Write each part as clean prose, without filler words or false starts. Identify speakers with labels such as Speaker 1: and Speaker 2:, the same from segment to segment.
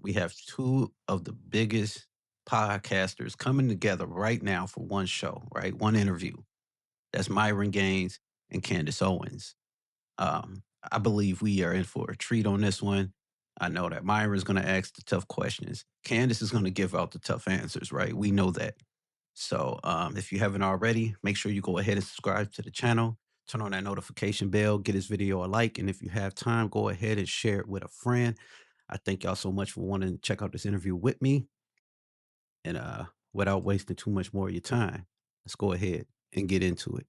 Speaker 1: We have two of the biggest podcasters coming together right now for one show, right? One interview. That's Myron Gaines and Candace Owens. I believe we are in for a treat on this one. I know that Myron's going to ask the tough questions. Candace is going to give out the tough answers, right? We know that. So if you haven't already, make sure you go ahead and subscribe to the channel. Turn on that notification bell, get this video a like, and if you have time, go ahead and share it with a friend. I thank y'all so much for wanting to check out this interview with me. And without wasting too much more of your time, let's go ahead and get into it.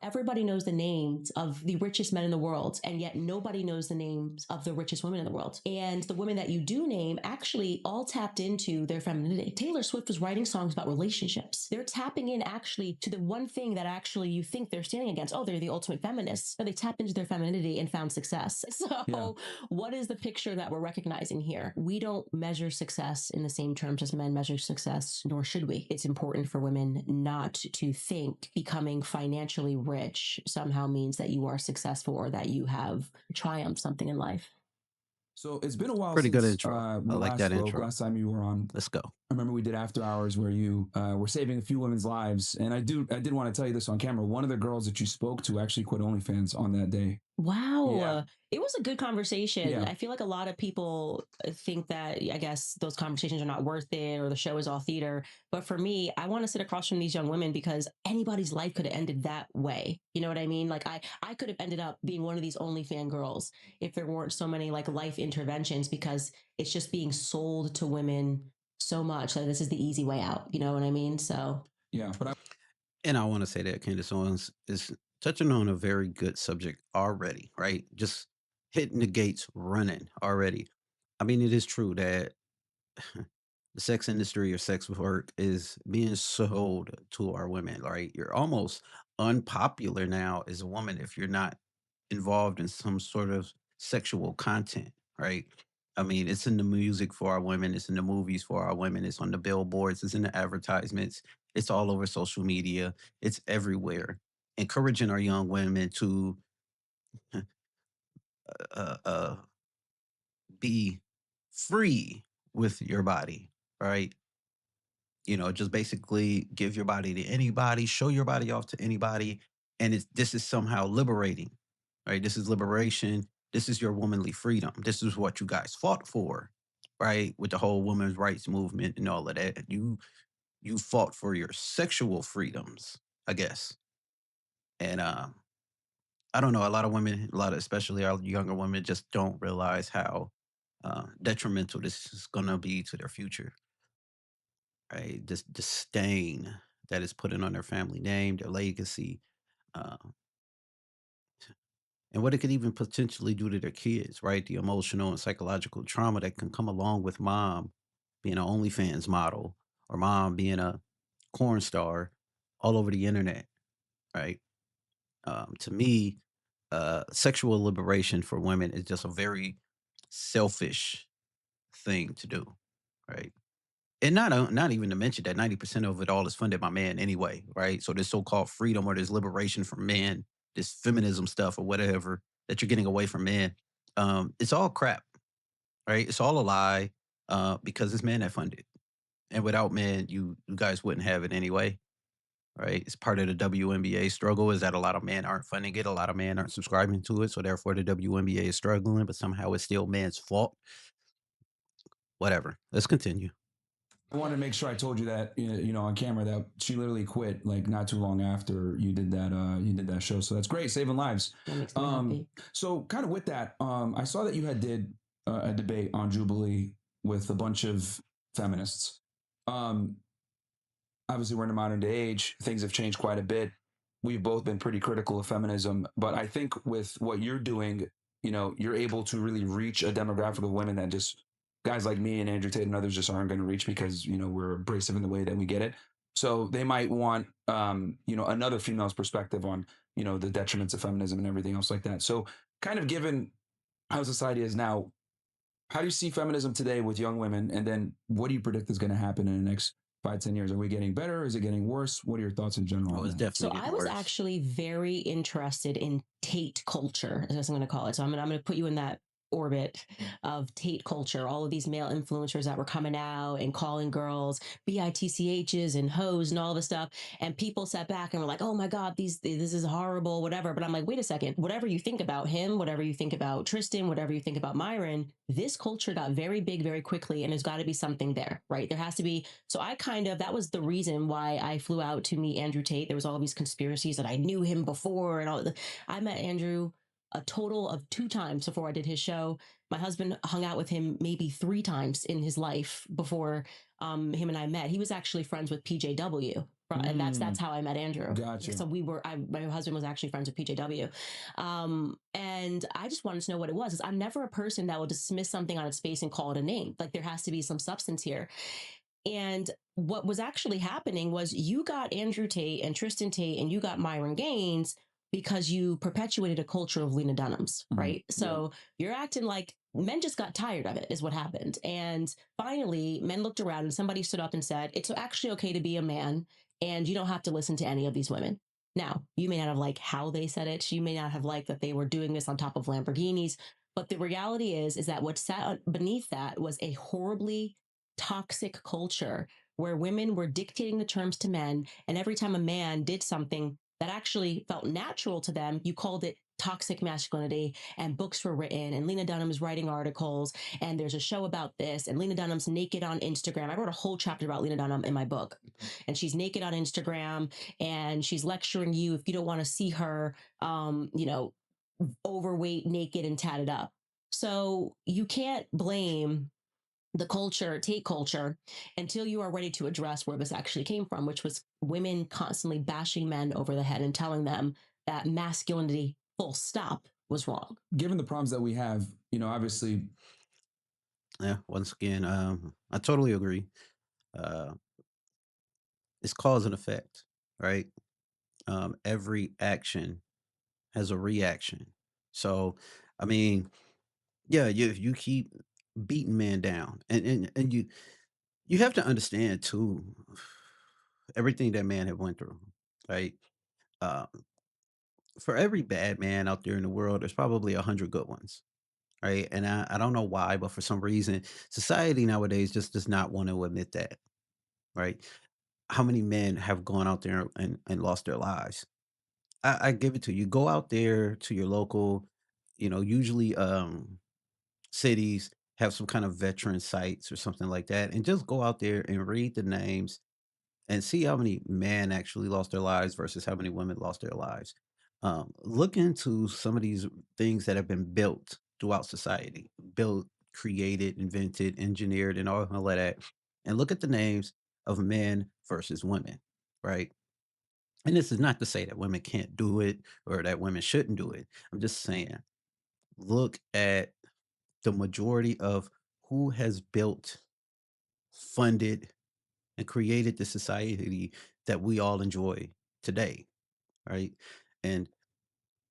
Speaker 2: Everybody knows the names of the richest men in the world, and yet nobody knows the names of the richest women in the world. And the women that you do name actually all tapped into their femininity. Taylor Swift was writing songs about relationships. They're tapping in actually to the one thing that actually you think they're standing against. Oh, they're the ultimate feminists. But they tapped into their femininity and found success. So what is the picture that we're recognizing here? We don't measure success in the same terms as men measure success, nor should we. It's important for women not to think becoming financially rich somehow means that you are successful or that you have triumphed something in life.
Speaker 3: So it's been a while
Speaker 1: Pretty good
Speaker 3: since
Speaker 1: intro.
Speaker 3: we
Speaker 1: I like
Speaker 3: last
Speaker 1: that
Speaker 3: spoke.
Speaker 1: intro.
Speaker 3: Last time you were on,
Speaker 1: Let's go.
Speaker 3: I remember we did after hours where you were saving a few women's lives, and I did want to tell you this on camera. One of the girls that you spoke to actually quit OnlyFans on that day.
Speaker 2: Wow.
Speaker 3: Yeah.
Speaker 2: It was a good conversation.
Speaker 3: Yeah.
Speaker 2: I feel like a lot of people think that, I guess, those conversations are not worth it or the show is all theater. But for me, I want to sit across from these young women because anybody's life could have ended that way. You know what I mean? Like I could have ended up being one of these OnlyFan girls if there weren't so many like life interventions, because it's just being sold to women so much that this is the easy way out. You know what I mean? So
Speaker 3: Yeah.
Speaker 1: And I want to say that Candace Owens is touching on a very good subject already, right? Just hitting the gates running already. I mean, it is true that the sex industry or sex work is being sold to our women, right? You're almost unpopular now as a woman if you're not involved in some sort of sexual content, right? I mean, it's in the music for our women, it's in the movies for our women, it's on the billboards, it's in the advertisements, it's all over social media, it's everywhere, encouraging our young women to uh, uh, be free with your body, right? You know, just basically give your body to anybody, show your body off to anybody, and this is somehow liberating, right? This is liberation. This is your womanly freedom. This is what you guys fought for, right? With the whole women's rights movement and all of that. You fought for your sexual freedoms, I guess. And I don't know, a lot of women, a lot of especially our younger women, just don't realize how detrimental this is going to be to their future, right? This disdain that is putting on their family name, their legacy, uh, and what it could even potentially do to their kids, right? The emotional and psychological trauma that can come along with mom being an OnlyFans model or mom being a porn star all over the internet, right? To me, sexual liberation for women is just a very selfish thing to do, right? And not even to mention that 90% of it all is funded by men anyway, right? So this so-called freedom or this liberation from men, this feminism stuff or whatever that you're getting away from men, it's all crap, right? It's all a lie because it's men that fund it. And without men, you guys wouldn't have it anyway, right? It's part of the WNBA struggle is that a lot of men aren't funding it. A lot of men aren't subscribing to it. So therefore the WNBA is struggling, but somehow it's still men's fault. Whatever. Let's continue.
Speaker 3: I wanted to make sure I told you that on camera that she literally quit like not too long after you did that show. So that's great, saving lives.
Speaker 2: that makes me happy.
Speaker 3: So kind of with that, I saw that you had did a debate on Jubilee with a bunch of feminists. Obviously, we're in a modern day age. Things have changed quite a bit. We've both been pretty critical of feminism, but I think with what you're doing, you're able to really reach a demographic of women that just guys like me and Andrew Tate and others just aren't going to reach because we're abrasive in the way that we get it. So they might want another female's perspective on the detriments of feminism and everything else like that. So kind of given how society is now, how do you see feminism today with young women, and then what do you predict is going to happen in the next 5-10 years? Are we getting better? Is it getting worse? What are your thoughts in general?
Speaker 1: Oh, it's definitely
Speaker 2: So I was
Speaker 1: worse.
Speaker 2: actually very interested in Tate culture, as I'm going to call it. So I'm going to put you in that orbit of Tate culture, all of these male influencers that were coming out and calling girls bitchs and hoes and all this stuff, and people sat back and were like, oh my god, this is horrible, whatever. But I'm like, wait a second, whatever you think about him, whatever you think about Tristan, whatever you think about Myron, this culture got very big very quickly, and there's got to be something there, right? There has to be. So I kind of, that was the reason why I flew out to meet Andrew Tate. There was all these conspiracies that I knew him before and all. I met Andrew a total of 2 times before I did his show. My husband hung out with him maybe 3 times in his life before him and I met. He was actually friends with PJW. And that's how I met Andrew.
Speaker 3: Gotcha.
Speaker 2: So my husband was actually friends with PJW. And I just wanted to know what it was. I'm never a person that will dismiss something on its face and call it a name. Like, there has to be some substance here. And what was actually happening was, you got Andrew Tate and Tristan Tate and you got Myron Gaines because you perpetuated a culture of Lena Dunham's, right? So you're acting like men just got tired of it, is what happened. And finally, men looked around and somebody stood up and said, it's actually okay to be a man and you don't have to listen to any of these women. Now, you may not have liked how they said it. You may not have liked that they were doing this on top of Lamborghinis. But the reality is that what sat beneath that was a horribly toxic culture where women were dictating the terms to men. And every time a man did something that actually felt natural to them, you called it toxic masculinity, and books were written, and Lena Dunham's writing articles, and there's a show about this, and Lena Dunham's naked on Instagram. I wrote a whole chapter about Lena Dunham in my book, and she's naked on Instagram, and she's lecturing you if you don't want to see her, overweight, naked, and tatted up. So you can't blame the culture, Tate culture, until you are ready to address where this actually came from, which was women constantly bashing men over the head and telling them that masculinity, full stop, was wrong.
Speaker 3: Given the problems that we have, obviously.
Speaker 1: Yeah, once again, I totally agree. It's cause and effect, right? Every action has a reaction. So, I mean, yeah, you keep beating men down, and you have to understand too everything that man have went through, right? Uh, for every bad man out there in the world, there's probably 100 good ones, right? And I don't know why, but for some reason, society nowadays just does not want to admit that, right? How many men have gone out there and lost their lives? I give it to you. Go out there to your local, usually cities have some kind of veteran sites or something like that, and just go out there and read the names and see how many men actually lost their lives versus how many women lost their lives. Look into some of these things that have been built throughout society, built, created, invented, engineered, and all of that, and look at the names of men versus women, right? And this is not to say that women can't do it or that women shouldn't do it. I'm just saying, look at the majority of who has built, funded, and created the society that we all enjoy today, right? And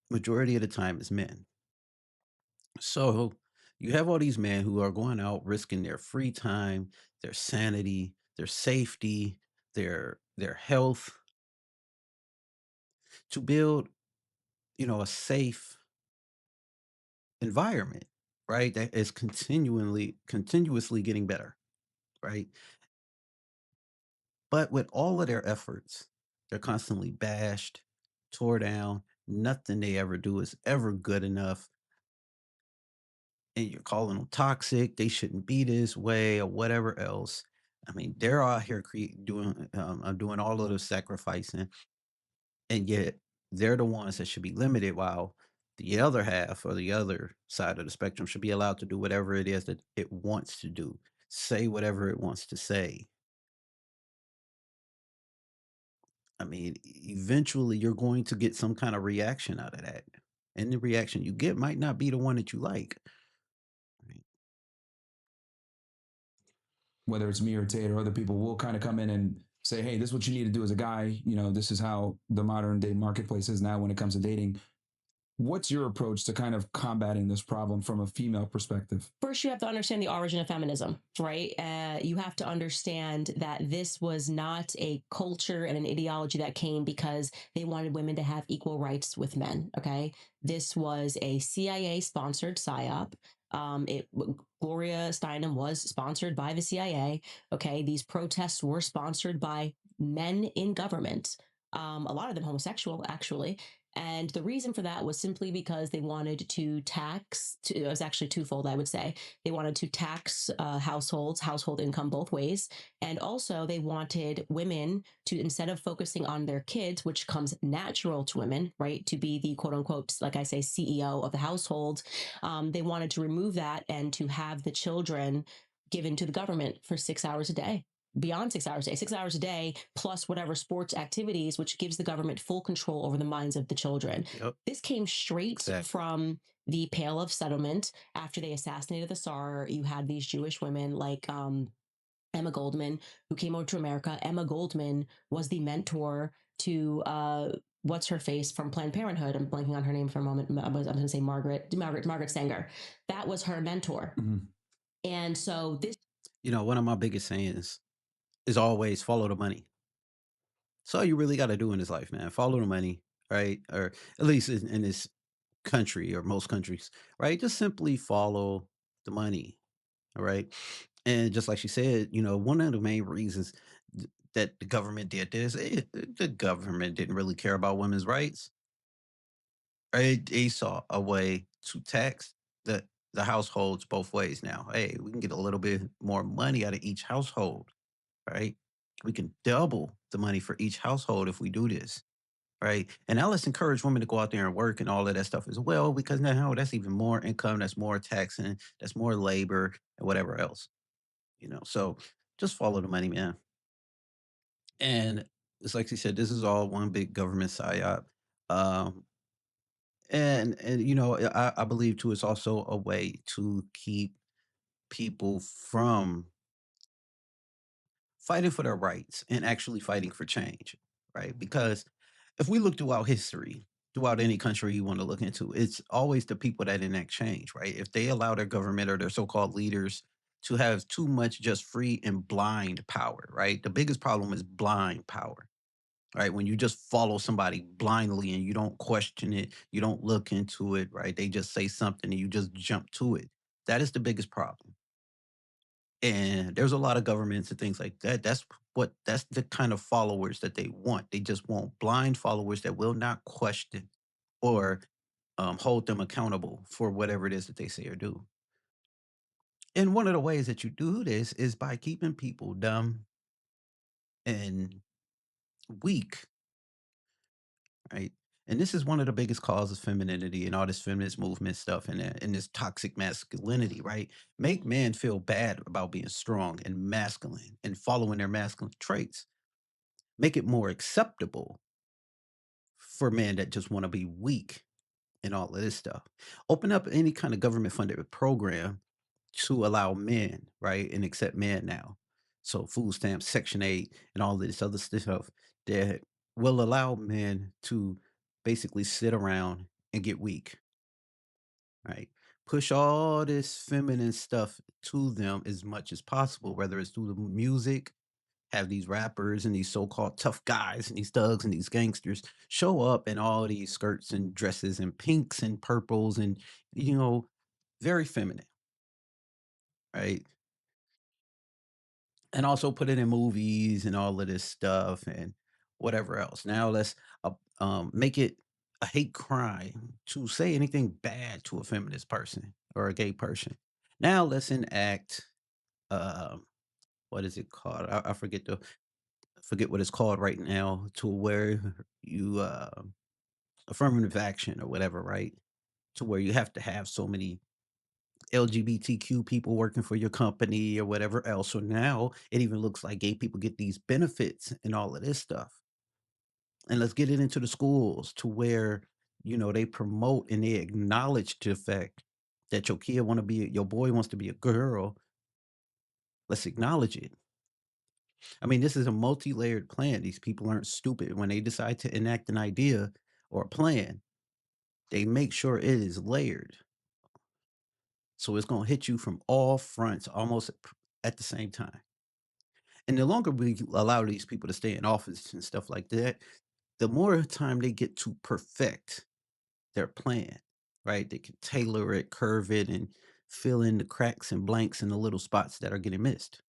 Speaker 1: majority of the time is men. So you have all these men who are going out risking their free time, their sanity, their safety, their health to build, a safe environment, right? That is continuously getting better, right? But with all of their efforts, they're constantly bashed, tore down. Nothing they ever do is ever good enough. And you're calling them toxic. They shouldn't be this way or whatever else. I mean, they're out here doing all of the sacrificing, and yet they're the ones that should be limited, while the other half or the other side of the spectrum should be allowed to do whatever it is that it wants to do, say whatever it wants to say. I mean, eventually you're going to get some kind of reaction out of that. And the reaction you get might not be the one that you like. Right.
Speaker 3: Whether it's me or Tate or other people, will kind of come in and say, hey, this is what you need to do as a guy. This is how the modern day marketplace is now when it comes to dating. What's your approach to kind of combating this problem from a female perspective?
Speaker 2: First, you have to understand the origin of feminism, right? You have to understand that this was not a culture and an ideology that came because they wanted women to have equal rights with men, okay? This was a CIA-sponsored PSYOP Gloria Steinem was sponsored by the CIA. Okay, these protests were sponsored by men in government. A lot of them homosexual, actually. And the reason for that was simply because they wanted to tax. It was actually twofold, I would say. They wanted to tax household income both ways, and also they wanted women to, instead of focusing on their kids, which comes natural to women, right, to be the quote unquote, like I say, CEO of the household, they wanted to remove that and to have the children given to the government for 6 hours a day, beyond 6 hours a day, 6 hours a day, plus whatever sports activities, which gives the government full control over the minds of the children.
Speaker 1: Yep,
Speaker 2: This came straight
Speaker 1: exactly.
Speaker 2: from the Pale of Settlement. After they assassinated the Tsar, you had these Jewish women like Emma Goldman, who came over to America. Emma Goldman was the mentor to what's her face from Planned Parenthood. I'm blanking on her name for a moment. I'm going to say Margaret Sanger. That was her mentor.
Speaker 3: Mhm.
Speaker 2: And so this.
Speaker 1: One of my biggest sayings is always follow the money. That's all you really got to do in this life, man. Follow the money, right? Or at least in this country or most countries, right? Just simply follow the money, all right? And just like she said, one of the main reasons that the government did this, the government didn't really care about women's rights, right? They saw a way to tax the households both ways. Now, hey, we can get a little bit more money out of each household, right? We can double the money for each household if we do this, right? And now let's encourage women to go out there and work and all of that stuff as well, because now that's even more income, that's more taxing, that's more labor and whatever else. So just follow the money, man. And it's like you said, this is all one big government psyop. Um, and I believe too, it's also a way to keep people from fighting for their rights and actually fighting for change, right? Because if we look throughout history, throughout any country you want to look into, it's always the people that enact change, right? If they allow their government or their so-called leaders to have too much just free and blind power, right? The biggest problem is blind power, right? When you just follow somebody blindly and you don't question it, you don't look into it, right? They just say something and you just jump to it. That is the biggest problem. And there's a lot of governments and things like that. That's the kind of followers that they want. They just want blind followers that will not question or hold them accountable for whatever it is that they say or do. And one of the ways that you do this is by keeping people dumb and weak, right? And this is one of the biggest causes of femininity and all this feminist movement stuff and this toxic masculinity, right? Make men feel bad about being strong and masculine and following their masculine traits. Make it more acceptable for men that just want to be weak and all of this stuff. Open up any kind of government funded program to allow men, right, and accept men now. So food stamps, Section 8, and all this other stuff that will allow men to basically sit around and get weak, right? Push all this feminine stuff to them as much as possible, whether it's through the music, have these rappers and these so-called tough guys and these thugs and these gangsters show up in all these skirts and dresses and pinks and purples and you know very feminine, right? And also put it in movies and all of this stuff and whatever else. Now let's make it a hate crime to say anything bad to a feminist person or a gay person. Now let's enact um, what is it called? I forget what it's called right now, to where you affirmative action or whatever, right? To where you have to have so many LGBTQ people working for your company or whatever else. So now it even looks like gay people get these benefits and all of this stuff. And let's get it into the schools to where they promote and they acknowledge the fact that your boy wants to be a girl. Let's acknowledge it. I mean, this is a multi-layered plan. These people aren't stupid. When they decide to enact an idea or a plan, they make sure it is layered. So it's going to hit you from all fronts almost at the same time. And the longer we allow these people to stay in office and stuff like that, the more time they get to perfect their plan, right? They can tailor it, curve it, and fill in the cracks and blanks and the little spots that are getting missed.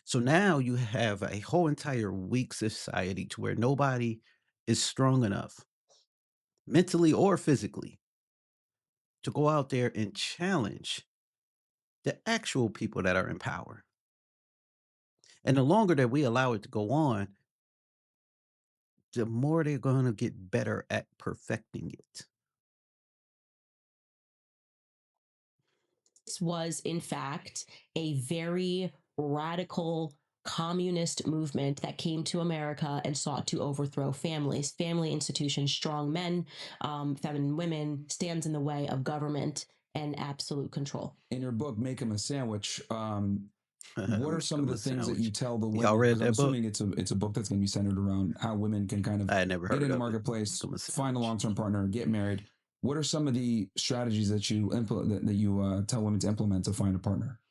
Speaker 1: So now you have a whole entire weak society to where nobody is strong enough, mentally or physically, to go out there and challenge the actual people that are in power. And the longer that we allow it to go on, the more they're going to get better at perfecting it.
Speaker 2: This was, in fact, a very radical communist movement that came to America and sought to overthrow families, family institutions, strong men, feminine women, stands in the way of government and absolute control.
Speaker 3: In your book, Make 'Em a Sandwich, what are
Speaker 1: Make
Speaker 3: some of
Speaker 1: them
Speaker 3: the
Speaker 1: a
Speaker 3: things that you
Speaker 1: sandwich.
Speaker 3: tell the
Speaker 1: Y'all
Speaker 3: women?
Speaker 1: read
Speaker 3: Because I'm
Speaker 1: that book?
Speaker 3: assuming it's a book that's going to be centered around how women can kind of
Speaker 1: I had never
Speaker 3: get
Speaker 1: heard
Speaker 3: in the
Speaker 1: of it. Make
Speaker 3: marketplace,
Speaker 1: 'em a
Speaker 3: find a
Speaker 1: sandwich.
Speaker 3: long-term partner, get married. What are some of the strategies that you implement that you tell women to implement to find a partner?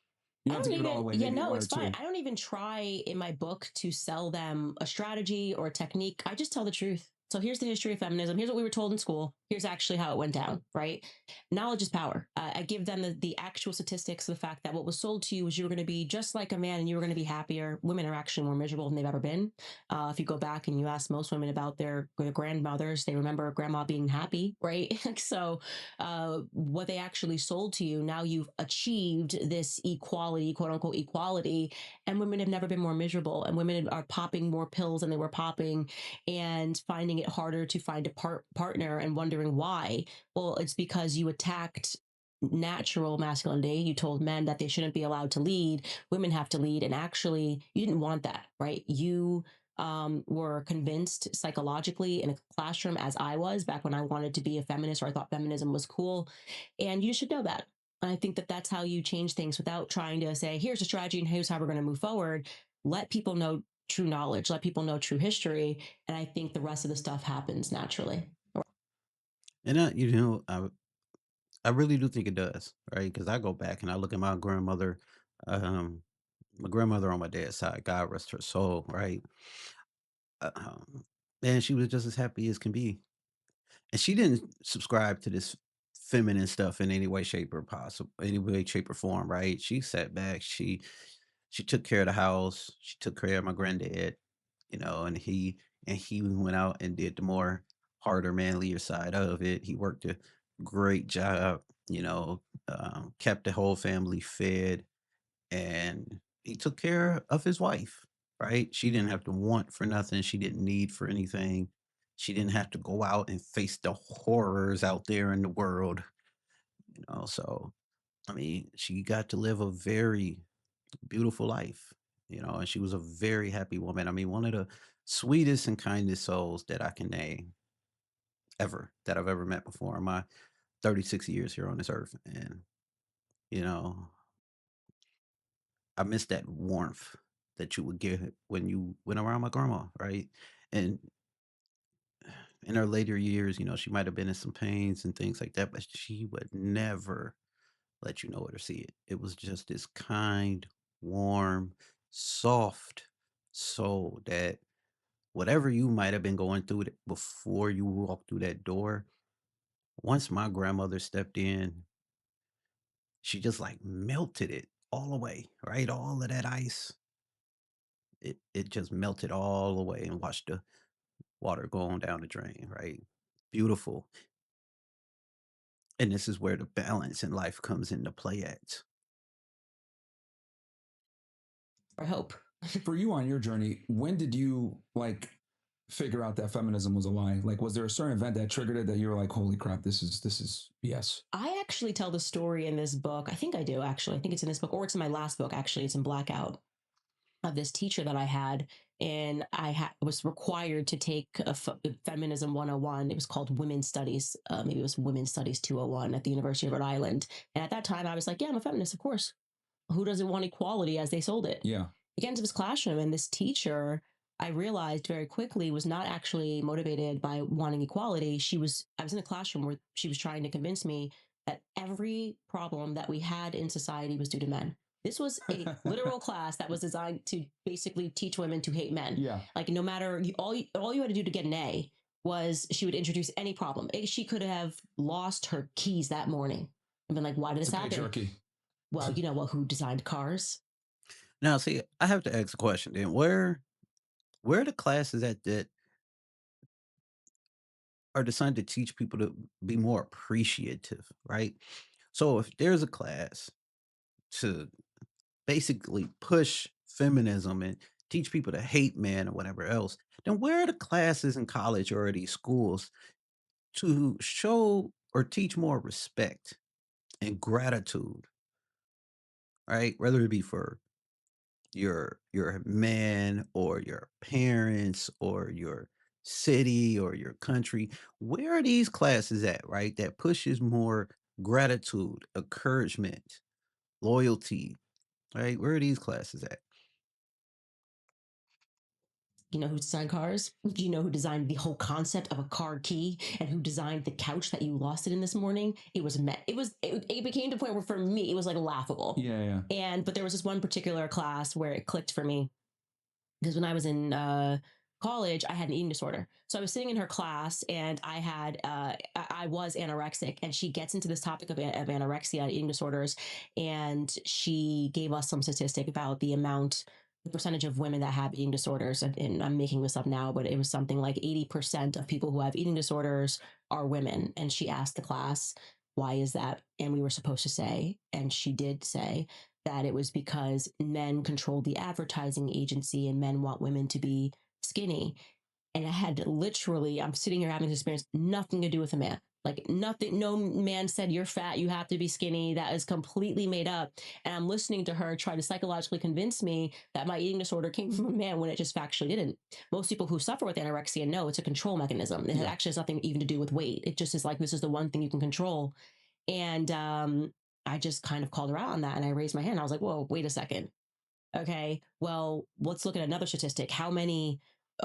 Speaker 3: You
Speaker 2: I
Speaker 3: don't have to
Speaker 2: don't
Speaker 3: give it all
Speaker 2: even,
Speaker 3: away.
Speaker 2: yeah,
Speaker 3: Maybe
Speaker 2: no,
Speaker 3: one or
Speaker 2: it's fine.
Speaker 3: two.
Speaker 2: I don't even try in my book to sell them a strategy or a technique. I just tell the truth. So here's the history of feminism. Here's what we were told in school. Here's actually how it went down, right? Knowledge is power. I give them the actual statistics, the fact that what was sold to you was you were going to be just like a man and you were going to be happier. Women are actually more miserable than they've ever been. If you go back and you ask most women about their grandmothers, they remember grandma being happy, right? So what they actually sold to you, now you've achieved this equality, quote unquote equality, and women have never been more miserable, and women are popping more pills than they were popping and finding it harder to find a partner and wondering why. Well, it's because you attacked natural masculinity. You told men that they shouldn't be allowed to lead, women have to lead, and actually you didn't want that, right? You were convinced psychologically in a classroom, as I was back when I wanted to be a feminist or I thought feminism was cool. And you should know that. I think that that's how you change things without trying to say, here's a strategy and here's how we're going to move forward. Let people know true knowledge, let people know true history. And I think the rest of the stuff happens naturally.
Speaker 1: And I really do think it does, right? Because I go back and I look at um, my grandmother on my dad's side, God rest her soul, right? Uh, Um, and she was just as happy as can be. And she didn't subscribe to this feminine stuff in any way, shape, or possible any way, shape, or form, right? She sat back, she took care of the house, she took care of my granddad, and he went out and did the more harder, manlier side of it. He worked a great job, kept the whole family fed, and he took care of his wife, right? She didn't have to want for nothing. She didn't need for anything. She didn't have to go out and face the horrors out there in the world. So, I mean, she got to live a very beautiful life, and she was a very happy woman. I mean, one of the sweetest and kindest souls that I can name ever, that I've ever met before in my 36 years here on this earth. And, you know, I miss that warmth that you would get when you went around my grandma, right? And in her later years, she might have been in some pains and things like that, but she would never let you know it or see it. It was just this kind, warm, soft soul that whatever you might have been going through before you walked through that door, once my grandmother stepped in, she just like melted it all away, right? All of that ice, it just melted all away and watched the water going down the drain, right? Beautiful. And this is where the balance in life comes into play at.
Speaker 2: I hope.
Speaker 3: For you on your journey, when did you figure out that feminism was a lie? Like, was there a certain event that triggered it that you were like, "Holy crap, this is BS"?
Speaker 2: I actually tell the story in this book. I think I do, actually. I think it's in this book, or it's in my last book, actually. It's in Blackout, of this teacher that I had. And I was required to take a Feminism 101. It was called Women's Studies. Maybe it was Women's Studies 201 at the University of Rhode Island. And at that time, I was like, yeah, I'm a feminist, of course. Who doesn't want equality as they sold it?
Speaker 3: Yeah.
Speaker 2: I get into this classroom, and this teacher, I realized very quickly, was not actually motivated by wanting equality. I was in a classroom where she was trying to convince me that every problem that we had in society was due to men. This was a literal class that was designed to basically teach women to hate men.
Speaker 3: Yeah.
Speaker 2: Like, no matter, all you had to do to get an A was she would introduce any problem. She could have lost her keys that morning. I've been like, why did
Speaker 3: It's
Speaker 2: this
Speaker 3: a
Speaker 2: happen?
Speaker 3: patriarchy.
Speaker 2: Well, well, who designed cars?
Speaker 1: Now, see, I have to ask a question then. Where are the classes at that are designed to teach people to be more appreciative, right? So if there's a class to basically push feminism and teach people to hate men or whatever else, then where are the classes in college or these schools to show or teach more respect and gratitude, right? Whether it be for your man or your parents or your city or your country. Where are these classes at, right? That pushes more gratitude, encouragement, loyalty, right? Where are these classes at?
Speaker 2: You know who designed cars? Do you know who designed the whole concept of a car key and who designed the couch that you lost it in this morning? It was it became to the point where for me it was like laughable.
Speaker 3: Yeah, yeah.
Speaker 2: But there was this one particular class where it clicked for me because when I was in college, I had an eating disorder. So I was sitting in her class, and I was anorexic, and she gets into this topic of anorexia and eating disorders, and she gave us some statistic about the percentage of women that have eating disorders, and I'm making this up now, but it was something like 80% of people who have eating disorders are women. And she asked the class, why is that? And we were supposed to say, and she did say, that it was because men control the advertising agency and men want women to be skinny. And I had literally, I'm sitting here having this experience, nothing to do with a man. Like nothing, no man said you're fat, you have to be skinny. That is completely made up. And I'm listening to her try to psychologically convince me that my eating disorder came from a man when it just factually didn't. Most people who suffer with anorexia know it's a control mechanism. It actually has nothing even to do with weight. It just is like, this is the one thing you can control. And I just kind of called her out on that, and I raised my hand. I was like, whoa, wait a second. Okay, well, let's look at another statistic.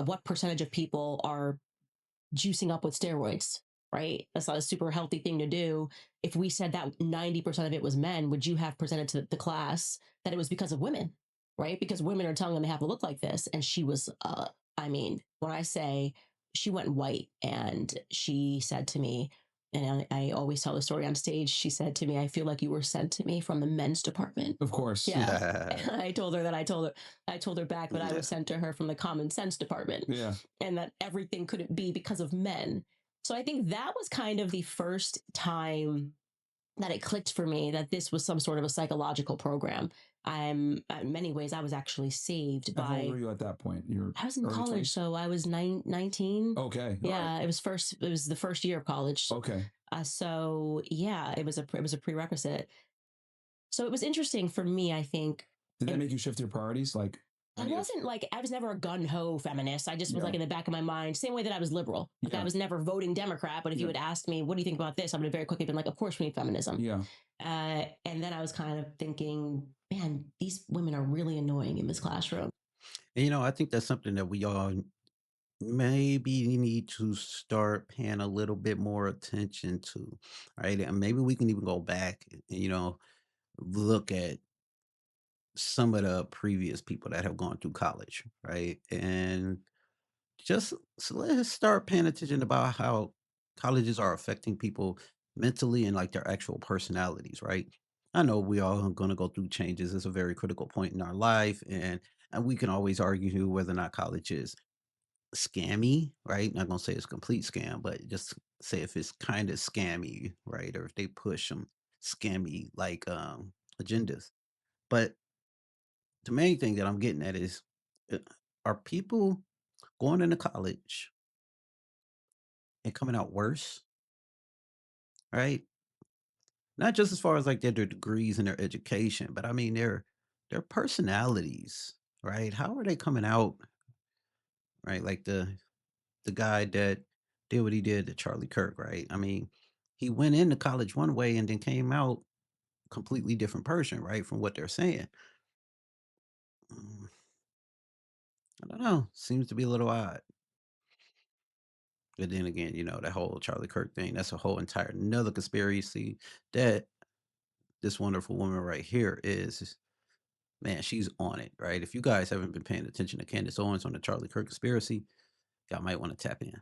Speaker 2: What percentage of people are juicing up with steroids, right? That's not a super healthy thing to do. If we said that 90% of it was men, would you have presented to the class that it was because of women, right? Because women are telling them they have to look like this. And she was, I mean, when I say she went white and she said to me, and I always tell the story on stage, she said to me, I feel like you were sent to me from the men's department.
Speaker 3: Of course.
Speaker 2: Yeah. I told her that I told her back that I was sent to her from the common sense department.
Speaker 3: Yeah.
Speaker 2: And that everything couldn't be because of men. So I think that was kind of the first time that it clicked for me that this was some sort of a psychological program. In many ways, I was actually saved
Speaker 3: How old
Speaker 2: by.
Speaker 3: were you at that point?
Speaker 2: I was in college,
Speaker 3: 20s?
Speaker 2: so I was 19.
Speaker 3: Okay.
Speaker 2: Yeah, it was the first year of college.
Speaker 3: Okay.
Speaker 2: So yeah, it was a prerequisite. So it was interesting for me, I think.
Speaker 3: Did that make you shift your priorities? Like,
Speaker 2: I wasn't like, I was never a gun ho feminist. I just was
Speaker 3: Yeah.
Speaker 2: like in the back of my mind, same way that I was liberal. Like
Speaker 3: Yeah.
Speaker 2: I was never voting Democrat, but if you had asked me, what do you think about this? I would have very quickly been like, of course we need feminism.
Speaker 3: Yeah.
Speaker 2: And then I was kind of thinking, man, these women are really annoying in this classroom.
Speaker 1: And I think that's something that we all maybe need to start paying a little bit more attention to, right? And maybe we can even go back and, look at some of the previous people that have gone through college, right? And just so let's start paying attention about how colleges are affecting people mentally and like their actual personalities, right? I know we all going to go through changes. It's a very critical point in our life, and we can always argue whether or not college is scammy, right? Not gonna say it's a complete scam, but just say if it's kind of scammy, right? Or if they push some scammy like agendas. But the main thing that I'm getting at is, uh, are people going into college and coming out worse, right? Not just as far as like their degrees and their education, but I mean their personalities, right? How are they coming out, right? Like the guy that did what he did to Charlie Kirk, right? I mean, he went into college one way and then came out completely different person, right? From what they're saying. Mm, I don't know. Seems to be a little odd. But then again, that whole Charlie Kirk thing, that's a whole entire another conspiracy that this wonderful woman right here is, man, she's on it, right? If you guys haven't been paying attention to Candace Owens on the Charlie Kirk conspiracy, y'all might want to tap in.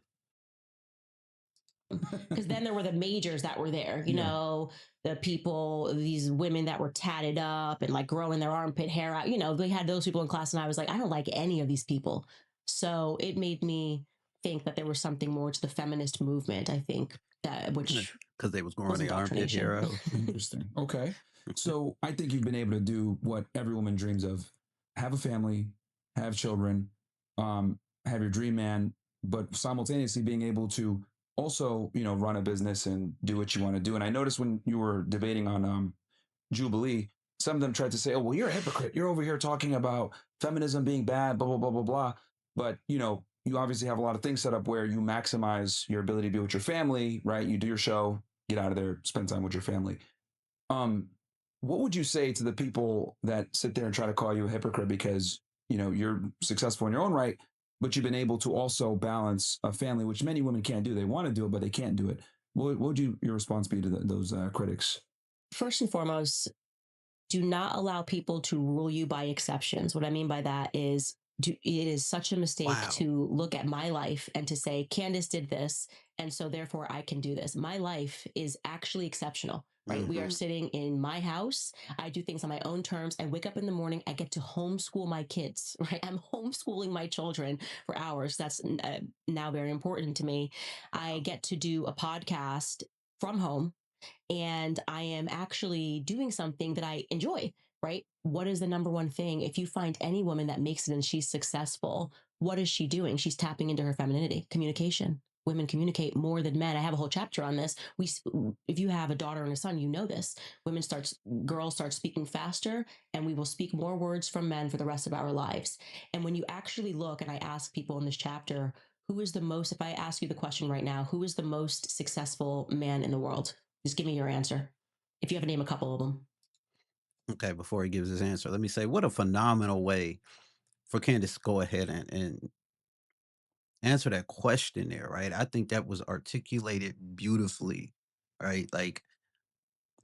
Speaker 2: because then there were the majors that were there, you
Speaker 3: Yeah.
Speaker 2: know, the people, these women that were tatted up and like growing their armpit hair out, you know, they had those people in class. And I was like, I don't like any of these people. So it made me think that there was something more to the feminist movement, I think, that which
Speaker 1: because they was growing
Speaker 2: was
Speaker 1: the armpit hair
Speaker 2: indoctrination.
Speaker 1: out.
Speaker 3: Interesting. Okay. So I think you've been able to do what every woman dreams of: have a family, have children, have your dream man, but simultaneously being able to also, run a business and do what you want to do. And I noticed when you were debating on Jubilee, some of them tried to say, "Oh, well, you're a hypocrite. You're over here talking about feminism being bad, blah blah blah blah blah." But you obviously have a lot of things set up where you maximize your ability to be with your family, right? You do your show, get out of there, spend time with your family. Um, what would you say to the people that sit there and try to call you a hypocrite because you're successful in your own right, but you've been able to also balance a family, which many women can't do. They want to do it, but they can't do it. What would your response be to those critics?
Speaker 2: First and foremost, do not allow people to rule you by exceptions. What I mean by that is, it is such a mistake
Speaker 1: Wow.
Speaker 2: to look at my life and to say, Candace did this, and so therefore I can do this. My life is actually exceptional, right? We are
Speaker 1: Hmm.
Speaker 2: sitting in my house. I do things on my own terms. I wake up in the morning. I get to homeschool my kids, right? I'm homeschooling my children for hours. That's now very important to me. I get to do a podcast from home, and I am actually doing something that I enjoy, right? What is the number one thing? If you find any woman that makes it and she's successful, what is she doing? She's tapping into her femininity, communication. Women communicate more than men. I have a whole chapter on this. If you have a daughter and a son, you know this. Girls start speaking faster, and we will speak more words from men for the rest of our lives. And when you actually look, and I ask people in this chapter, who is the most, if I ask you the question right now, who is the most successful man in the world? Just give me your answer. If you have to name a couple of them.
Speaker 1: Okay, before he gives his answer, let me say what a phenomenal way for Candace to go ahead and answer that question there, right? I think that was articulated beautifully, right? Like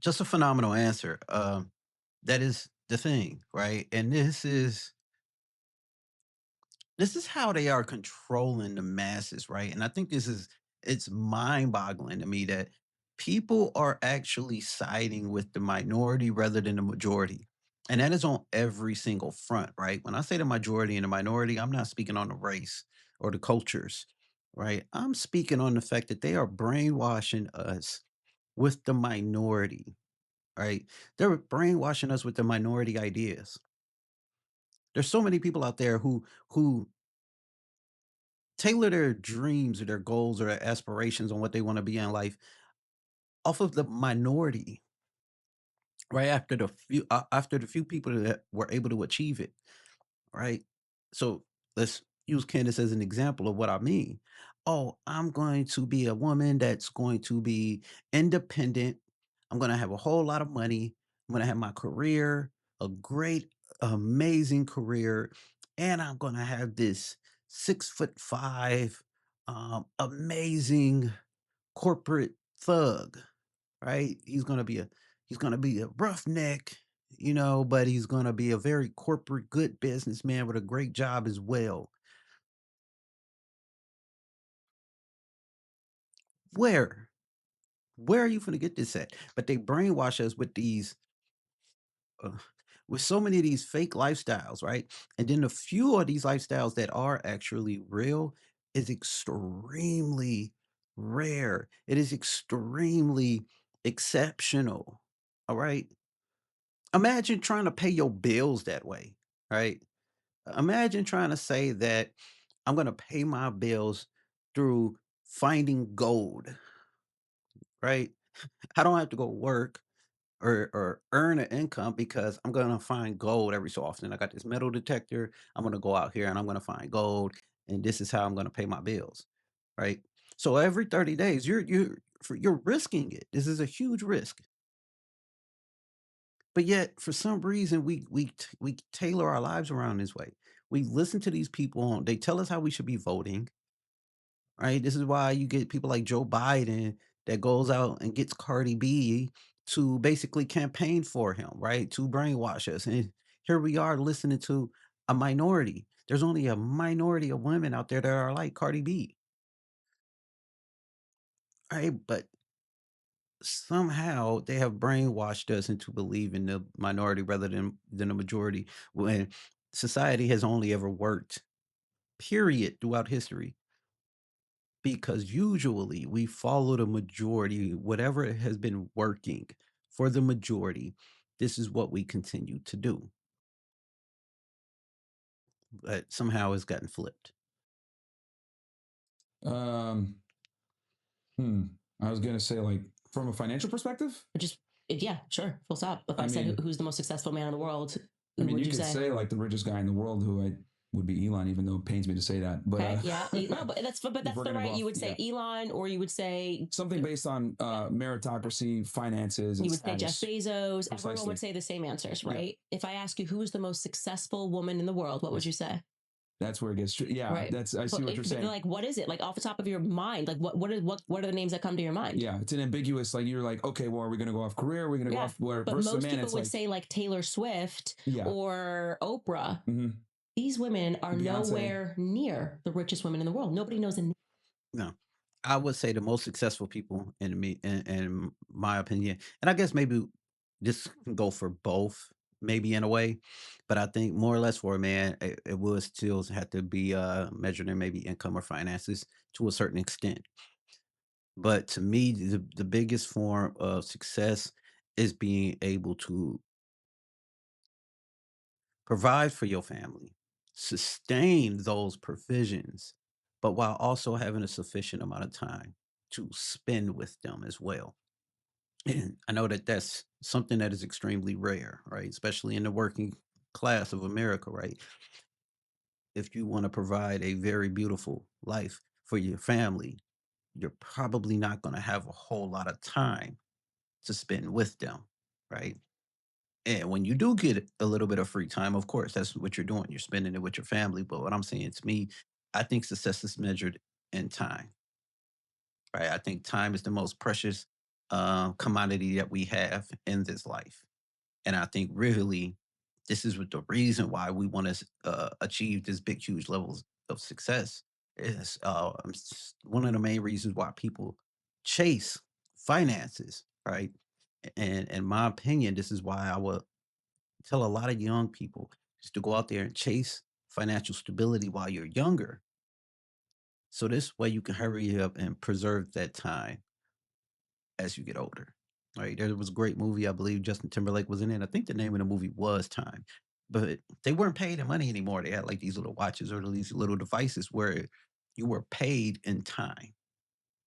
Speaker 1: just a phenomenal answer. That is the thing, right? And this is how they are controlling the masses, right? And I think it's mind-boggling to me that people are actually siding with the minority rather than the majority. And that is on every single front, right? When I say the majority and the minority, I'm not speaking on the race or the cultures, right? I'm speaking on the fact that they are brainwashing us with the minority, right? They're brainwashing us with the minority ideas. There's so many people out there who tailor their dreams or their goals or their aspirations on what they want to be in life off of the minority, right? After the few people that were able to achieve it, right? So let's use Candace as an example of what I mean. Oh, I'm going to be a woman that's going to be independent. I'm going to have a whole lot of money. I'm going to have my career, a great, amazing career, and I'm going to have this 6'5", amazing corporate thug, right? He's gonna be a roughneck, but he's gonna be a very corporate, good businessman with a great job as well. Where? Where are you gonna get this at? But they brainwash us uh, with so many of these fake lifestyles, right? And then the few of these lifestyles that are actually real is extremely rare. It is extremely exceptional. All right. Imagine trying to pay your bills that way, right? Imagine trying to say that I'm going to pay my bills through finding gold, right? I don't have to go work or earn an income because I'm going to find gold every so often. I got this metal detector. I'm going to go out here and I'm going to find gold, and this is how I'm going to pay my bills, right? So every 30 days, you're risking it. This is a huge risk. But yet, for some reason, we tailor our lives around this way. We listen to these people on. They tell us how we should be voting, right? This is why you get people like Joe Biden that goes out and gets Cardi B to basically campaign for him, right? To brainwash us. And here we are listening to a minority. There's only a minority of women out there that are like Cardi B. right? But somehow they have brainwashed us into believing the minority rather than the majority when society has only ever worked, period, throughout history. Because usually we follow the majority, whatever has been working for the majority, this is what we continue to do. But somehow it's gotten flipped.
Speaker 3: Um, hmm. I was gonna say, like, from a financial perspective.
Speaker 2: Just yeah, sure, full stop. If I said
Speaker 3: mean,
Speaker 2: who's the most successful man in the world,
Speaker 3: I
Speaker 2: who
Speaker 3: mean,
Speaker 2: would
Speaker 3: you
Speaker 2: you
Speaker 3: could say like the richest guy in the world, who I would be Elon, even though it pains me to say that. But
Speaker 2: Okay, yeah, no, but that's
Speaker 3: if we're
Speaker 2: the
Speaker 3: gonna go
Speaker 2: right. You
Speaker 3: off,
Speaker 2: would say Elon, or you would say
Speaker 3: something based on meritocracy, finances, and
Speaker 2: you would say Jeff
Speaker 3: status.
Speaker 2: Bezos. Everyone
Speaker 3: Precisely.
Speaker 2: would say the same answers,
Speaker 3: Yeah.
Speaker 2: right? If I ask you who is the most successful woman in the world, what would you say?
Speaker 3: That's where it gets yeah.
Speaker 2: Right.
Speaker 3: That's I see what you're saying.
Speaker 2: Like, what is it? Like off the top of your mind, like what are the names that come to your mind?
Speaker 3: Yeah, it's an ambiguous. Like you're like, okay, well, are we going to go off career? Are we going to go off where?
Speaker 2: But
Speaker 3: Versus
Speaker 2: most
Speaker 3: man,
Speaker 2: people
Speaker 3: it's
Speaker 2: would
Speaker 3: like,
Speaker 2: say like Taylor Swift
Speaker 3: Yeah.
Speaker 2: or Oprah.
Speaker 3: mm-hmm.
Speaker 2: These women are
Speaker 3: Beyonce.
Speaker 2: nowhere near the richest women in the world. Nobody knows the
Speaker 1: No. I would say the most successful people in my opinion, and I guess maybe this can go for both, maybe in a way, but I think more or less for a man, it would still have to be measured in maybe income or finances to a certain extent. But to me, the biggest form of success is being able to provide for your family, sustain those provisions, but while also having a sufficient amount of time to spend with them as well. And I know that that's something that is extremely rare, right? Especially in the working class of America, right? If you want to provide a very beautiful life for your family, you're probably not going to have a whole lot of time to spend with them, right? And when you do get a little bit of free time, of course, that's what you're doing. You're spending it with your family. But what I'm saying to me, I think success is measured in time, right? I think time is the most precious commodity that we have in this life. And I think really this is what the reason why we want to achieve this big, huge levels of success is one of the main reasons why people chase finances, right? And in my opinion, this is why I would tell a lot of young people is to go out there and chase financial stability while you're younger. So this way you can hurry up and preserve that time as you get older. Right. There was a great movie, I believe Justin Timberlake was in it. I think the name of the movie was Time. But they weren't paid in money anymore. They had like these little watches or these little devices where you were paid in time.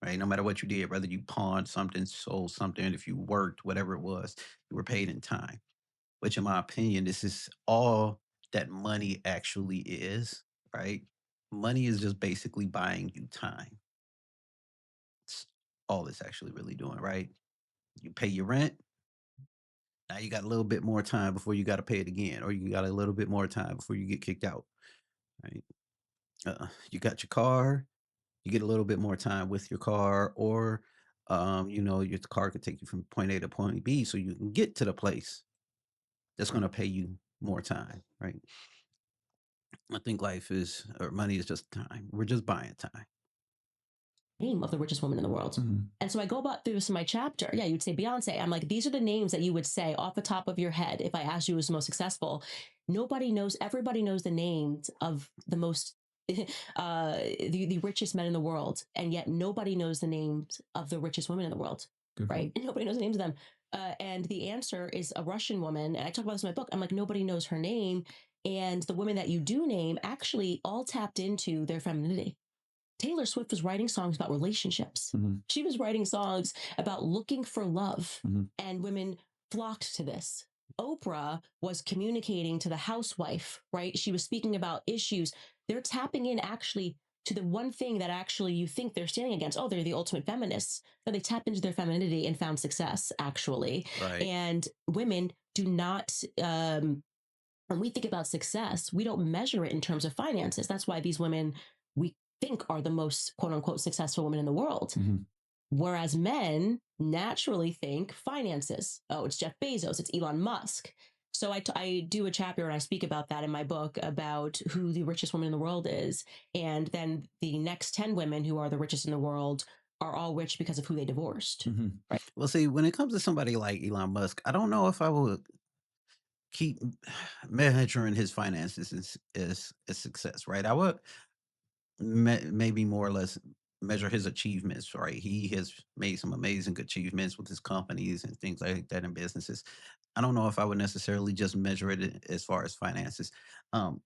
Speaker 1: Right. No matter what you did, whether you pawned something, sold something, if you worked, whatever it was, you were paid in time. Which in my opinion, this is all that money actually is, right? Money is just basically buying you time. It's all it's actually really doing, right? You pay your rent, now you got a little bit more time before you got to pay it again, or you got a little bit more time before you get kicked out, right? You got your car, you get a little bit more time with your car, or your car could take you from point A to point B, so you can get to the place that's going to pay you more time, right? I think life is or money is just time. We're just buying time.
Speaker 2: name of the richest woman in the world.
Speaker 3: Mm-hmm.
Speaker 2: And so I go about through this in my chapter. Yeah, you'd say Beyonce. I'm like, these are the names that you would say off the top of your head if I asked you who's the most successful. Nobody knows, everybody knows the names of the most the richest men in the world, and yet nobody knows the names of the richest women in the world.
Speaker 3: Good
Speaker 2: right? And nobody knows the names of them. And the answer is a Russian woman. And I talk about this in my book. I'm like, nobody knows her name. And the women that you do name actually all tapped into their femininity. Taylor Swift was writing songs about relationships.
Speaker 3: Mm-hmm.
Speaker 2: She was writing songs about looking for love,
Speaker 3: Mm-hmm.
Speaker 2: and women flocked to this. Oprah was communicating to the housewife, right? She was speaking about issues. They're tapping in actually to the one thing that actually you think they're standing against. Oh, they're the ultimate feminists. No, they tapped into their femininity and found success, actually.
Speaker 1: Right.
Speaker 2: And women do not, when we think about success, we don't measure it in terms of finances. That's why these women we think are the most quote unquote successful women in the world.
Speaker 3: Mm-hmm.
Speaker 2: Whereas men naturally think finances. Oh, it's Jeff Bezos, it's Elon Musk. So I do a chapter and I speak about that in my book about who the richest woman in the world is. And then the next 10 women who are the richest in the world are all rich because of who they divorced.
Speaker 3: Mm-hmm.
Speaker 2: Right.
Speaker 1: Well, see, when it comes to somebody like Elon Musk, I don't know if I would keep measuring his finances as success, right? I would maybe more or less measure his achievements, right? He has made some amazing achievements with his companies and things like that in businesses. I don't know if I would necessarily just measure it as far as finances. Um,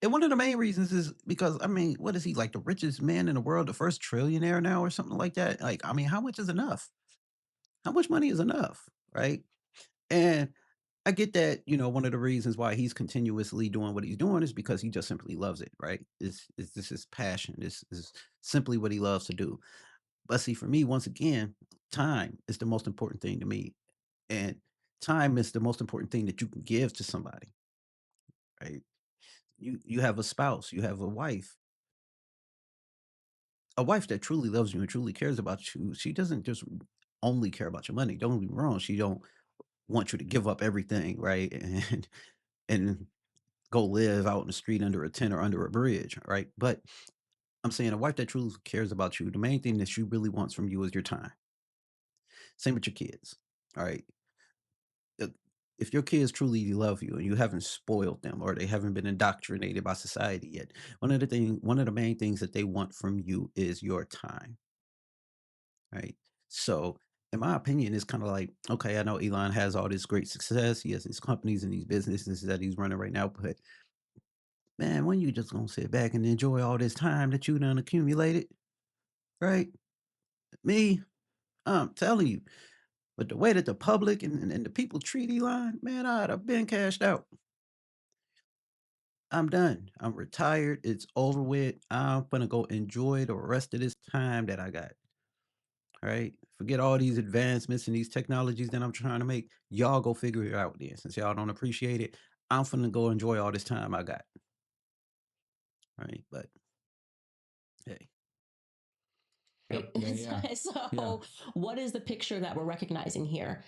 Speaker 1: and one of the main reasons is because, I mean, what is he, like the richest man in the world, the first trillionaire now or something like that? Like, I mean, how much is enough? How much money is enough, right? And I get that, one of the reasons why he's continuously doing what he's doing is because he just simply loves it, right? Is this his passion? This is simply what he loves to do. But see, for me, once again, time is the most important thing to me. And time is the most important thing that you can give to somebody, right? You have a spouse, you have a wife that truly loves you and truly cares about you. She doesn't just only care about your money. Don't get me wrong. She don't want you to give up everything, right? And go live out in the street under a tent or under a bridge, right? But I'm saying a wife that truly cares about you, the main thing that she really wants from you is your time. Same with your kids. All right. Uh, If your kids truly love you and you haven't spoiled them or they haven't been indoctrinated by society yet, one of the main things that they want from you is your time. Right. So in my opinion, it's kind of like, okay, I know Elon has all this great success. He has these companies and these businesses that he's running right now, but man, when you just gonna sit back and enjoy all this time that you done accumulated, right? Me, I'm telling you, but the way that the public and the people treat Elon, man, I'd have been cashed out. I'm done. I'm retired. It's over with. I'm gonna go enjoy the rest of this time that I got. Right? Forget all these advancements and these technologies that I'm trying to make. Y'all go figure it out then. Since y'all don't appreciate it, I'm finna go enjoy all this time I got. Right? But hey,
Speaker 3: Yep. Yeah. Yeah.
Speaker 2: So,
Speaker 3: Yeah.
Speaker 2: what is the picture that we're recognizing here?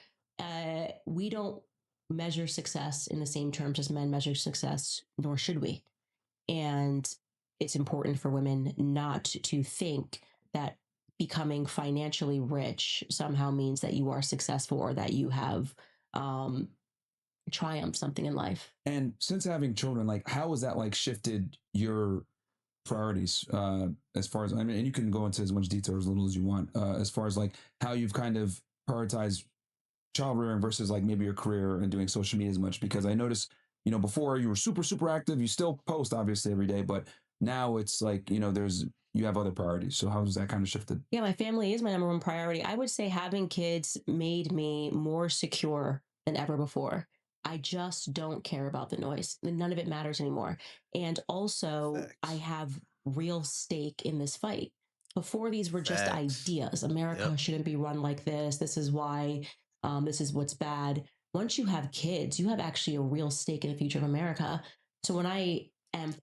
Speaker 2: We don't measure success in the same terms as men measure success, nor should we. And it's important for women not to think that becoming financially rich somehow means that you are successful or that you have triumphed something in life.
Speaker 3: And since having children, like, how has that like shifted your priorities as far as, I mean, and you can go into as much detail or as little as you want, as far as like how you've kind of prioritized child rearing versus like maybe your career and doing social media as much? Because I noticed, before you were super super active, you still post obviously every day, but now it's like, you have other priorities. So how has that kind of shifted?
Speaker 2: Yeah, my family is my number one priority. I would say having kids made me more secure than ever before. I just don't care about the noise. None of it matters anymore. And also, I
Speaker 1: facts.
Speaker 2: have real stake in this fight. Before, these were just
Speaker 1: Facts.
Speaker 2: ideas. America
Speaker 1: Yep.
Speaker 2: shouldn't be run like this. This is why. This is what's bad. Once you have kids, you have actually a real stake in the future of America. So when I am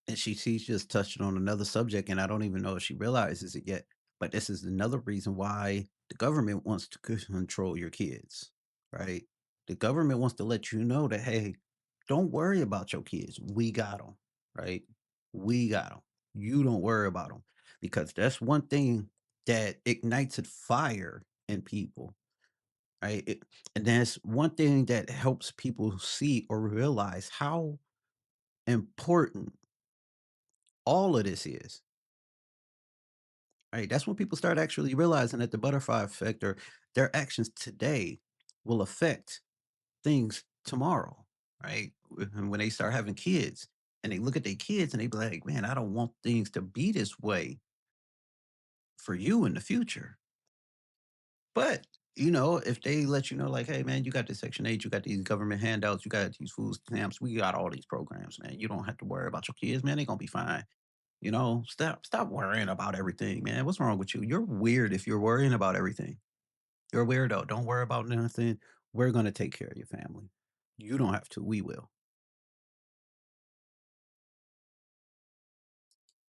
Speaker 1: And she's just touching on another subject, and I don't even know if she realizes it yet. But this is another reason why the government wants to control your kids, right? The government wants to let you know that, hey, don't worry about your kids. We got them, right? We got them. You don't worry about them because that's one thing that ignites a fire in people, right? And that's one thing that helps people see or realize how important all of this is. Right, that's when people start actually realizing that the butterfly effect or their actions today will affect things tomorrow, right? And when they start having kids and they look at their kids and they be like, man, I don't want things to be this way for you in the future. But, if they let you know, like, hey, man, you got this Section 8, you got these government handouts, you got these food stamps, we got all these programs, man. You don't have to worry about your kids, man. They're going to be fine. Stop worrying about everything, man. What's wrong with you? You're weird if you're worrying about everything. You're a weirdo. Don't worry about nothing. We're gonna take care of your family. You don't have to. We will.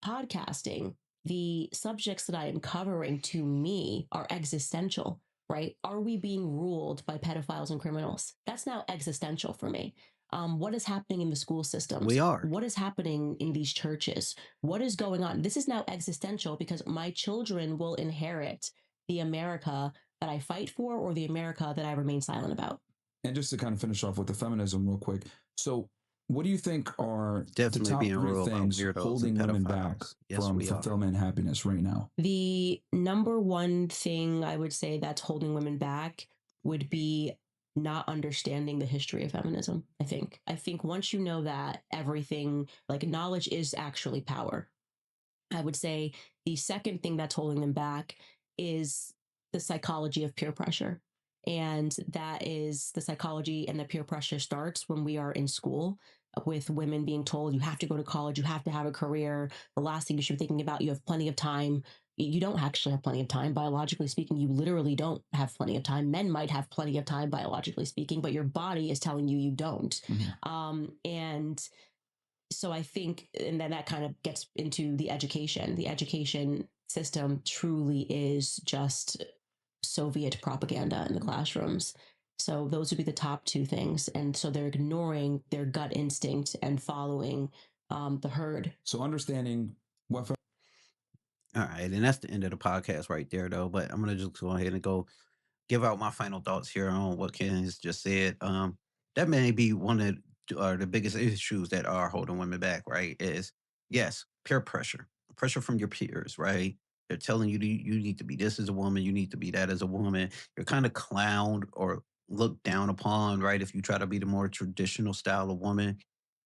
Speaker 2: podcasting, the subjects that I am covering to me are existential, right? Are we being ruled by pedophiles and criminals? That's now existential for me. What is happening in the school systems?
Speaker 1: We are.
Speaker 2: What is happening in these churches? What is going on? This is now existential because my children will inherit the America that I fight for or the America that I remain silent about.
Speaker 3: And just to kind of finish off with the feminism real quick. So, what do you think are the
Speaker 1: Definitely
Speaker 3: top
Speaker 1: being
Speaker 3: three
Speaker 1: real about
Speaker 3: things
Speaker 1: weirdos and
Speaker 3: holding women back
Speaker 1: pedophiles. Yes,
Speaker 3: from
Speaker 1: we are.
Speaker 3: fulfillment and happiness right now?
Speaker 2: The number one thing I would say that's holding women back would be not understanding the history of feminism. I think once you know that, everything, like, knowledge is actually power. I would say the second thing that's holding them back is the psychology of peer pressure. And that is the psychology, and the peer pressure starts when we are in school, with women being told, you have to go to college, you have to have a career. The last thing you should be thinking about, you have plenty of time. You don't actually have plenty of time. Biologically speaking, you literally don't have plenty of time. Men might have plenty of time, biologically speaking, but your body is telling you you don't. And so I think, and then that kind of gets into the education. The education system truly is just Soviet propaganda in the classrooms. So those would be the top two things. And so they're ignoring their gut instinct and following the herd.
Speaker 3: So, understanding what
Speaker 1: All right, and that's the end of the podcast right there, though. But I'm gonna just go ahead and go give out my final thoughts here on what Ken has just said. That may be one of the biggest issues that are holding women back. Right? Is yes, peer pressure, pressure from your peers. Right? They're telling you you need to be this as a woman, you need to be that as a woman. You're kind of clowned or looked down upon, right? If you try to be the more traditional style of woman,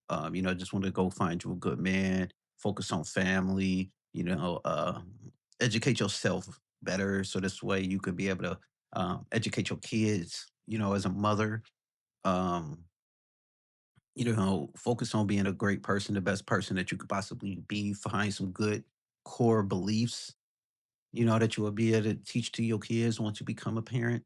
Speaker 1: just want to go find you a good man, focus on family, educate yourself better. So this way you could be able to educate your kids, as a mother. Um, focus on being a great person, the best person that you could possibly be, find some good core beliefs, that you will be able to teach to your kids once you become a parent.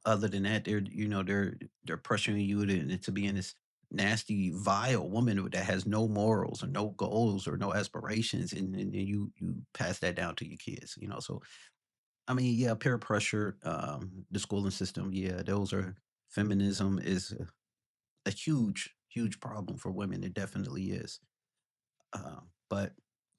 Speaker 1: Other than that, they're pressuring you to be in this nasty, vile woman that has no morals or no goals or no aspirations, and you pass that down to your kids. So I mean, yeah, peer pressure, the schooling system, yeah, those are feminism is a huge, huge problem for women. It definitely is. But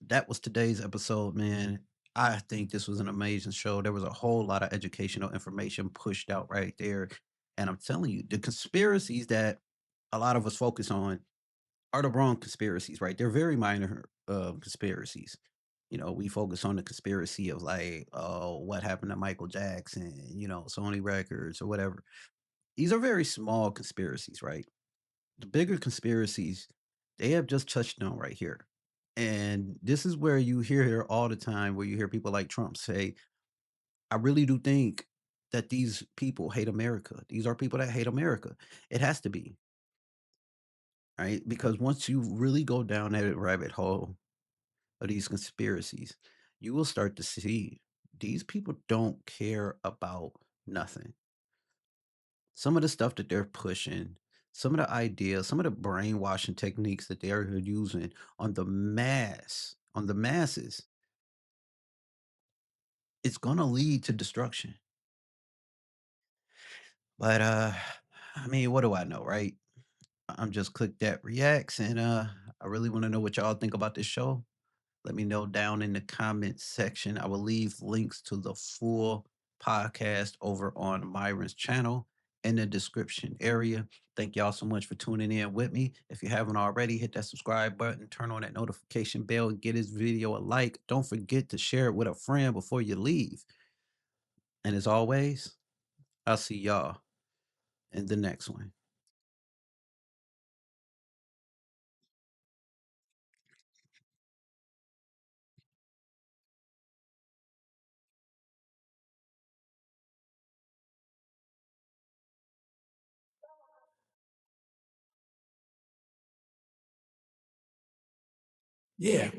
Speaker 1: that was today's episode, man. I think this was an amazing show. There was a whole lot of educational information pushed out right there. And I'm telling you, the conspiracies that a lot of us focus on are the wrong conspiracies, right? They're very minor conspiracies. We focus on the conspiracy of like, oh, what happened to Michael Jackson, Sony Records or whatever. These are very small conspiracies, right? The bigger conspiracies, they have just touched on right here. And this is where you hear here all the time, where you hear people like Trump say, I really do think that these people hate America. These are people that hate America. It has to be, right? Because once you really go down that rabbit hole of these conspiracies, you will start to see these people don't care about nothing. Some of the stuff that they're pushing, some of the ideas, some of the brainwashing techniques that they are using on the masses, it's gonna lead to destruction. But I mean, what do I know, right? I'm just click that reacts, and I really want to know what y'all think about this show. Let me know down in the comments section. I will leave links to the full podcast over on Myron's channel in the description area. Thank y'all so much for tuning in with me. If you haven't already, hit that subscribe button, turn on that notification bell, and get this video a like. Don't forget to share it with a friend before you leave. And as always, I'll see y'all in the next one.
Speaker 4: Yeah.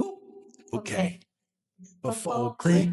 Speaker 4: Ooh, okay. Before click.